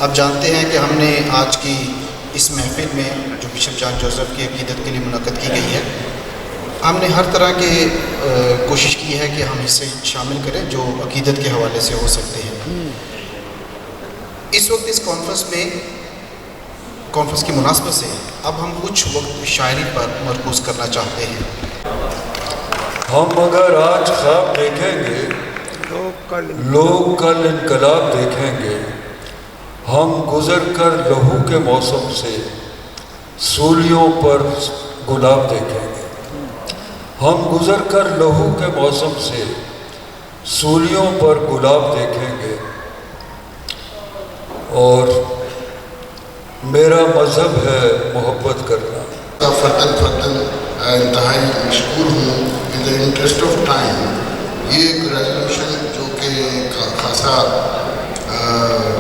آپ جانتے ہیں کہ ہم نے آج کی اس محفل میں جو بشپ جان جوزف کی عقیدت کے لیے منعقد کی گئی ہے، ہم نے ہر طرح کے کوشش کی ہے کہ ہم اسے شامل کریں جو عقیدت کے حوالے سے ہو سکتے ہیں۔ اس وقت اس کانفرنس کی مناسبت سے اب ہم کچھ وقت شاعری پر مرکوز کرنا چاہتے ہیں۔ ہم اگر آج خواب دیکھیں گے، لوگ کل انقلاب دیکھیں گے۔ ہم گزر کر لہو کے موسم سے سولیوں پر گلاب دیکھیں گے۔ ہم گزر کر لہو کے موسم سے سولیوں پر گلاب دیکھیں گے۔ اور میرا مذہب ہے محبت کرنا۔ فتن انتہائی مشکور ہوں۔ ان دا انٹرسٹ آف ٹائم یہ ایک ریزولوشن جو کہ خاصا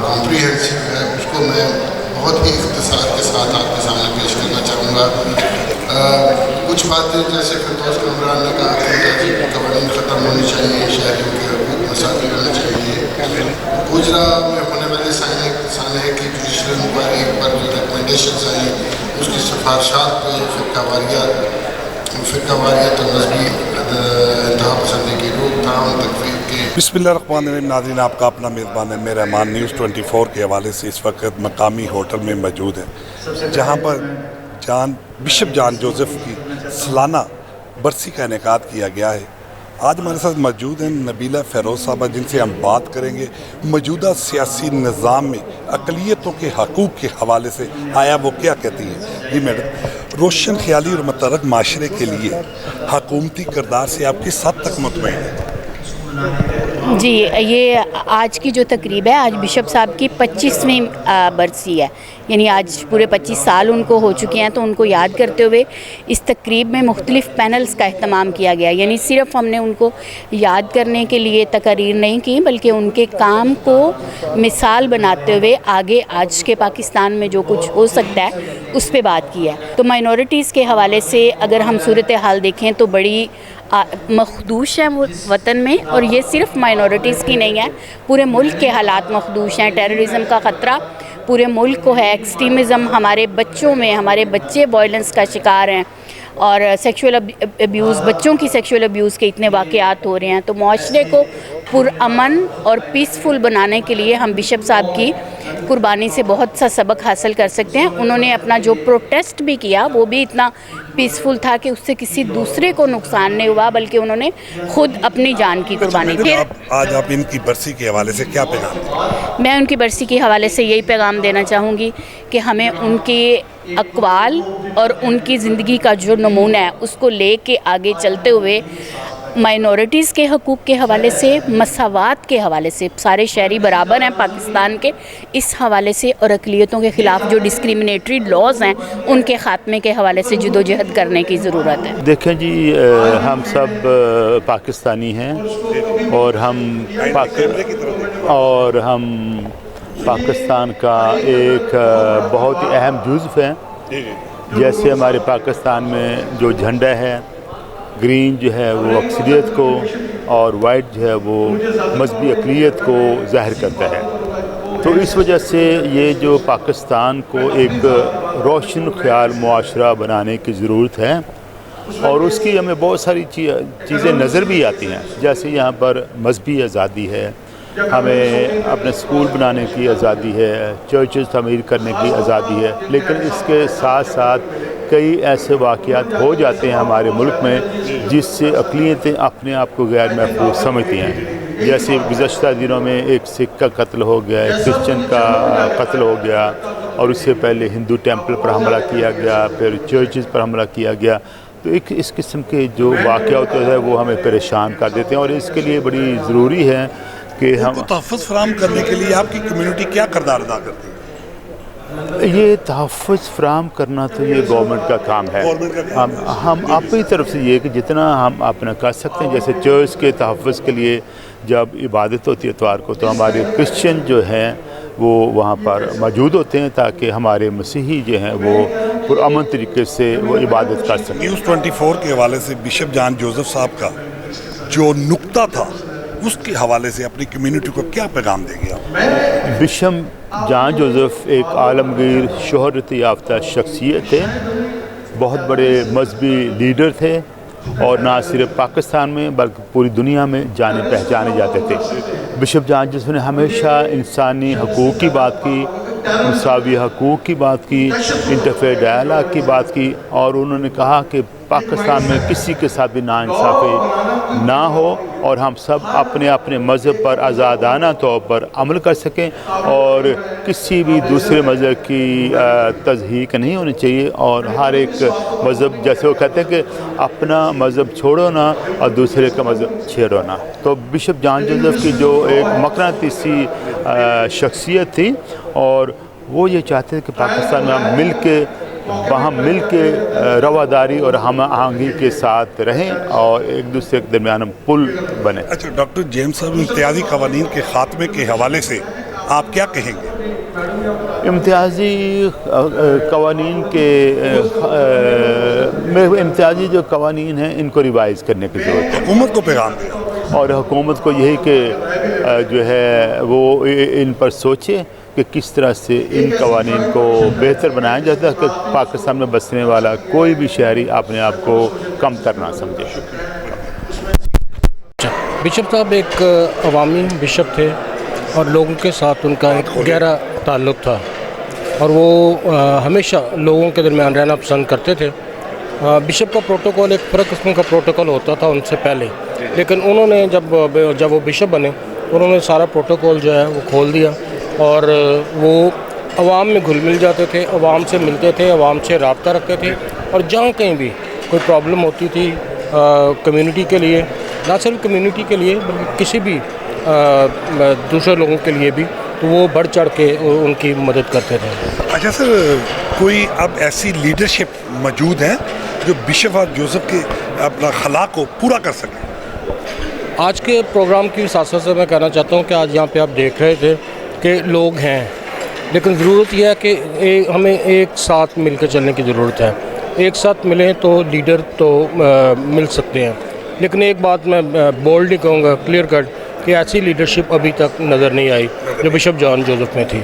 کمپریہنسو ہے، اس کو میں بہت ہی اختصار کے ساتھ آپ کے سامنے پیش کرنا چاہوں گا۔ کچھ باتیں جیسے فردوس کامران نے کہا کہ قوانین ختم ہونی چاہیے، شہریوں کے حقوق مساوی ہونے چاہیے۔ گجرا میں ہونے والے سانحے کی جوڈیشل انکوائری پر جو ریکمنڈیشنز آئیں، اس کی سفارشات پہ فرقہ واریت اور مذہبی انتہا پسندی کی روک تھام، تکفیر کے۔ بسم اللہ الرحمن الرحیم۔ ناظرین، آپ کا اپنا میزبان ہے میرا مان نیوز 24 کے حوالے سے اس وقت مقامی ہوٹل میں موجود ہے، جہاں پر بشپ جان جوزف کی سالانہ برسی کا انعقاد کیا گیا ہے۔ آج ہمارے ساتھ موجود ہیں نبیلہ فیروز صاحبہ، جن سے ہم بات کریں گے موجودہ سیاسی نظام میں اقلیتوں کے حقوق کے حوالے سے آیا وہ کیا کہتی ہیں۔ جی میڈم، روشن خیالی اور متحرک معاشرے کے لیے حکومتی کردار سے آپ کس حد تک مطمئن ہیں؟ جی، یہ آج کی جو تقریب ہے، آج بشپ صاحب کی 25ویں برسی ہے، یعنی آج پورے 25 سال ان کو ہو چکے ہیں، تو ان کو یاد کرتے ہوئے اس تقریب میں مختلف پینلز کا اہتمام کیا گیا۔ یعنی صرف ہم نے ان کو یاد کرنے کے لیے تقاریر نہیں کی، بلکہ ان کے کام کو مثال بناتے ہوئے آگے آج کے پاکستان میں جو کچھ ہو سکتا ہے اس پہ بات کی ہے۔ تو مائنورٹیز کے حوالے سے اگر ہم صورتحال دیکھیں تو بڑی مخدوش ہے وطن میں، اور یہ صرف مائنورٹیز کی نہیں ہے، پورے ملک کے حالات مخدوش ہیں۔ ٹیررزم کا خطرہ پورے ملک کو ہے، ایکسٹریمزم ہمارے بچوں میں، ہمارے بچے وائلنس کا شکار ہیں، اور سیکشول ابیوز، بچوں کی سیکشول ابیوز کے اتنے واقعات ہو رہے ہیں۔ تو معاشرے کو پرامن اور پیسفل بنانے کے لیے ہم بشپ صاحب کی قربانی سے بہت سا سبق حاصل کر سکتے ہیں۔ انہوں نے اپنا جو پروٹیسٹ بھی کیا وہ بھی اتنا پیسفل تھا کہ اس سے کسی دوسرے کو نقصان نہیں ہوا، بلکہ انہوں نے خود اپنی جان کی قربانی دی۔ آج آپ ان کی برسی کے حوالے سے کیا پیغام دیں؟ میں ان کی برسی کے حوالے سے یہی پیغام دینا چاہوں گی کہ ہمیں ان کے اقوال اور ان کی زندگی کا جو نمونہ ہے اس کو لے کے آگے چلتے ہوئے مائنورٹیز کے حقوق کے حوالے سے، مساوات کے حوالے سے، سارے شہری برابر ہیں پاکستان کے، اس حوالے سے، اور اقلیتوں کے خلاف جو ڈسکریمنیٹری لاز ہیں ان کے خاتمے کے حوالے سے جدوجہد کرنے کی ضرورت ہے۔ دیکھیں جی، ہم سب پاکستانی ہیں اور ہم پاکستان کا ایک بہت ہی اہم جزو ہیں۔ جیسے ہمارے پاکستان میں جو جھنڈا ہے، گرین جو ہے وہ اکثریت کو، اور وائٹ جو ہے وہ مذہبی اقلیت کو ظاہر کرتا ہے۔ تو اس وجہ سے یہ جو پاکستان کو ایک روشن خیال معاشرہ بنانے کی ضرورت ہے، اور اس کی ہمیں بہت ساری چیزیں نظر بھی آتی ہیں۔ جیسے یہاں پر مذہبی آزادی ہے، ہمیں اپنے اسکول بنانے کی آزادی ہے، چرچز تعمیر کرنے کی آزادی ہے، لیکن اس کے ساتھ ساتھ کئی ایسے واقعات ہو جاتے ہیں ہمارے ملک میں جس سے اقلیتیں اپنے آپ کو غیر محفوظ سمجھتی ہیں۔ جیسے گزشتہ دنوں میں ایک سکھ کا قتل ہو گیا، ایک کرسچن کا قتل ہو گیا، اور اس سے پہلے ہندو ٹیمپل پر حملہ کیا گیا، پھر چرچز پر حملہ کیا گیا. تو ایک اس قسم کے جو واقعات ہوتے ہیں وہ ہمیں پریشان کر دیتے ہیں، اور اس کے لیے بڑی ضروری ہے کہ ہم تحفظ فراہم کرنے کے لیے آپ کی کمیونٹی کیا کردار ادا کرتی ہے؟ یہ تحفظ فراہم کرنا تو یہ گورنمنٹ کا کام ہے. ہم اپنی طرف سے یہ کہ جتنا ہم اپنا کر سکتے ہیں، جیسے چرچ کے تحفظ کے لیے جب عبادت ہوتی ہے اتوار کو تو ہمارے کرسچن جو ہیں وہ وہاں پر موجود ہوتے ہیں تاکہ ہمارے مسیحی جو ہیں وہ پرامن طریقے سے وہ عبادت کر سکیں. نیوز 24 کے حوالے سے بشپ جان جوزف صاحب کا جو نقطہ تھا اس کے حوالے سے اپنی کمیونٹی کو کیا پیغام دیں گے آپ؟ بشپ جان جوزف ایک عالمگیر شہرت یافتہ شخصیت تھے، بہت بڑے مذہبی لیڈر تھے، اور نہ صرف پاکستان میں بلکہ پوری دنیا میں جانے پہچانے جاتے تھے. بشپ جان جوزف نے ہمیشہ انسانی حقوق کی بات کی، مساوی حقوق کی بات کی، انٹرفیئر ڈائلاگ کی بات کی، اور انہوں نے کہا کہ پاکستان میں کسی کے ساتھ بھی ناانصافی نہ ہو اور ہم سب اپنے اپنے مذہب پر آزادانہ طور پر عمل کر سکیں، اور کسی بھی دوسرے مذہب کی تضحیق نہیں ہونی چاہیے، اور ہر ایک مذہب جیسے وہ کہتے ہیں کہ اپنا مذہب چھوڑو نہ اور دوسرے کا مذہب چھیڑو نہ. تو بشپ جان جوزف کی جو ایک مقناطیسی شخصیت تھی، اور وہ یہ چاہتے تھے کہ پاکستان میں ہم مل کے رواداری اور ہم آہنگی کے ساتھ رہیں اور ایک دوسرے کے درمیان ہم پل بنے. اچھا ڈاکٹر جیمز صاحب، امتیازی قوانین کے خاتمے کے حوالے سے آپ کیا کہیں گے؟ امتیازی قوانین امتیازی جو قوانین ہیں ان کو ریوائز کرنے کی ضرورت ہے. حکومت کو پیغام دیں اور حکومت کو یہی کہ جو ہے وہ ان پر سوچے کہ کس طرح سے ان قوانین کو بہتر بنایا جاتا ہے کہ پاکستان میں بسنے والا کوئی بھی شہری اپنے آپ کو کم تر نہ سمجھے. بشپ صاحب ایک عوامی بشپ تھے اور لوگوں کے ساتھ ان کا ایک گہرا تعلق تھا، اور وہ ہمیشہ لوگوں کے درمیان رہنا پسند کرتے تھے. بشپ کا پروٹوکول ایک فرق قسم کا پروٹوکول ہوتا تھا ان سے پہلے، لیکن انہوں نے جب وہ بشپ بنے انہوں نے سارا پروٹوکول جو ہے وہ کھول دیا، اور وہ عوام میں گھل مل جاتے تھے، عوام سے ملتے تھے، عوام سے رابطہ رکھتے تھے، اور جہاں کہیں بھی کوئی پرابلم ہوتی تھی کمیونٹی کے لیے، نہ صرف کمیونٹی کے لیے بلکہ کسی بھی دوسرے لوگوں کے لیے بھی، تو وہ بڑھ چڑھ کے ان کی مدد کرتے تھے. اچھا سر، کوئی اب ایسی لیڈرشپ موجود ہے جو بشپ جوزف کے اپنا خلا کو پورا کر سکے؟ آج کے پروگرام کی ساتھ سے میں کہنا چاہتا ہوں کہ آج یہاں پہ آپ دیکھ رہے تھے کہ لوگ ہیں، لیکن ضرورت یہ ہے کہ ہمیں ایک ساتھ مل کے چلنے کی ضرورت ہے. ایک ساتھ ملیں تو لیڈر تو مل سکتے ہیں، لیکن ایک بات میں بولڈلی کہوں گا، کلیئر کٹ، کہ ایسی لیڈرشپ ابھی تک نظر نہیں آئی جو بشپ جان جوزف میں تھی.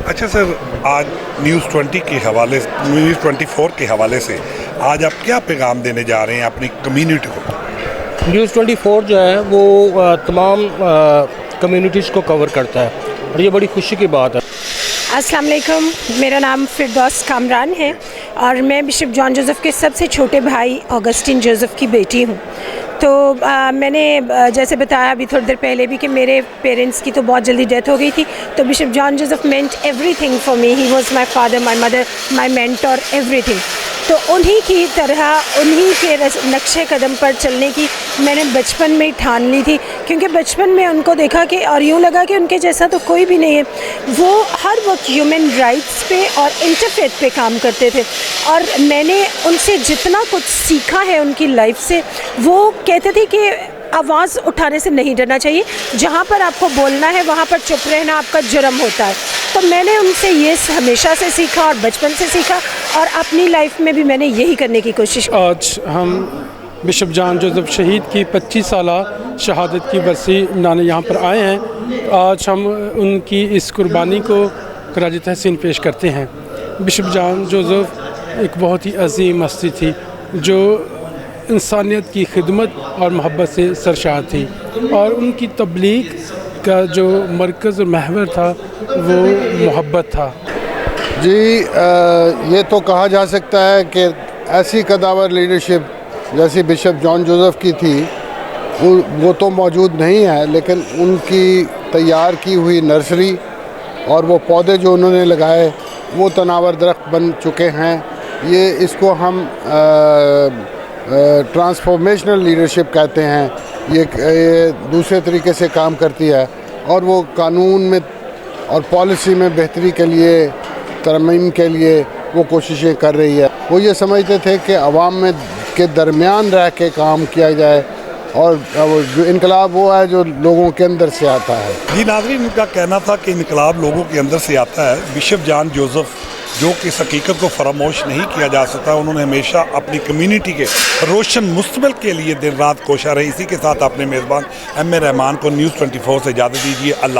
اچھا سر، آج نیوز 24 کے حوالے سے آج آپ کیا پیغام دینے جا رہے ہیں اپنی کمیونٹی کو؟ نیوز 24 جو ہے وہ تمام کمیونٹیز کو کور کرتا ہے، اور یہ بڑی خوشی کی بات ہے. السلام علیکم، میرا نام فردوس کامران ہے اور میں بشپ جان جوزف کے سب سے چھوٹے بھائی آگسٹین جوزف کی بیٹی ہوں. تو میں نے جیسے بتایا ابھی تھوڑی دیر پہلے بھی کہ میرے پیرنٹس کی تو بہت جلدی ڈیتھ ہو گئی تھی، تو bishop John Joseph meant everything for me. He was my father, my mother, my mentor, everything. تو انہی کی طرح انہی کے نقشے قدم پر چلنے کی میں نے بچپن میں ٹھان لی تھی، کیونکہ بچپن میں ان کو دیکھا کہ اور یوں لگا کہ ان کے جیسا تو کوئی بھی نہیں ہے. وہ ہر وقت ہیومن رائٹس پہ اور انٹرفیتھ پہ کام کرتے تھے، اور میں نے ان سے جتنا کچھ سیکھا ہے ان کی لائف سے. وہ کہتے تھے کہ آواز اٹھانے سے نہیں ڈرنا چاہیے، جہاں پر آپ کو بولنا ہے وہاں پر چپ رہنا آپ کا جرم ہوتا ہے. تو میں نے ان سے یہ ہمیشہ سے سیکھا اور بچپن سے سیکھا، اور اپنی لائف میں بھی میں نے یہی کرنے کی کوشش کی. آج ہم بشپ جان جوزف شہید کی 25 سالہ شہادت کی برسی منانے یہاں پر آئے ہیں. آج ہم ان کی اس قربانی کو خراج تحسین پیش کرتے ہیں. بشپ جان جوزف ایک بہت ہی عظیم ہستی تھی جو انسانیت کی خدمت اور محبت سے سرشار تھی، اور ان کی تبلیغ کا جو مرکز اور محور تھا وہ محبت تھا. جی، یہ تو کہا جا سکتا ہے کہ ایسی قداور لیڈرشپ جیسی بشپ جان جوزف کی تھی وہ تو موجود نہیں ہے، لیکن ان کی تیار کی ہوئی نرسری اور وہ پودے جو انہوں نے لگائے وہ تناور درخت بن چکے ہیں. یہ اس کو ہم ٹرانسفارمیشنل لیڈرشپ کہتے ہیں. یہ دوسرے طریقے سے کام کرتی ہے اور وہ قانون میں اور پالیسی میں بہتری کے لیے، ترمیم کے لیے وہ کوششیں کر رہی ہے. وہ یہ سمجھتے تھے کہ عوام میں کے درمیان رہ کے کام کیا جائے، اور جو انقلاب وہ ہے جو لوگوں کے اندر سے آتا ہے. جی ناظرین، ان کا کہنا تھا کہ انقلاب لوگوں کے اندر سے آتا ہے. بشپ جان جوزف جو کہ اس حقیقت کو فراموش نہیں کیا جا سکتا، انہوں نے ہمیشہ اپنی کمیونٹی کے روشن مستقبل کے لیے دن رات کوشاں رہے. اسی کے ساتھ اپنے میزبان ایم اے رحمان کو نیوز 24 سے اجازت دیجیے. اللہ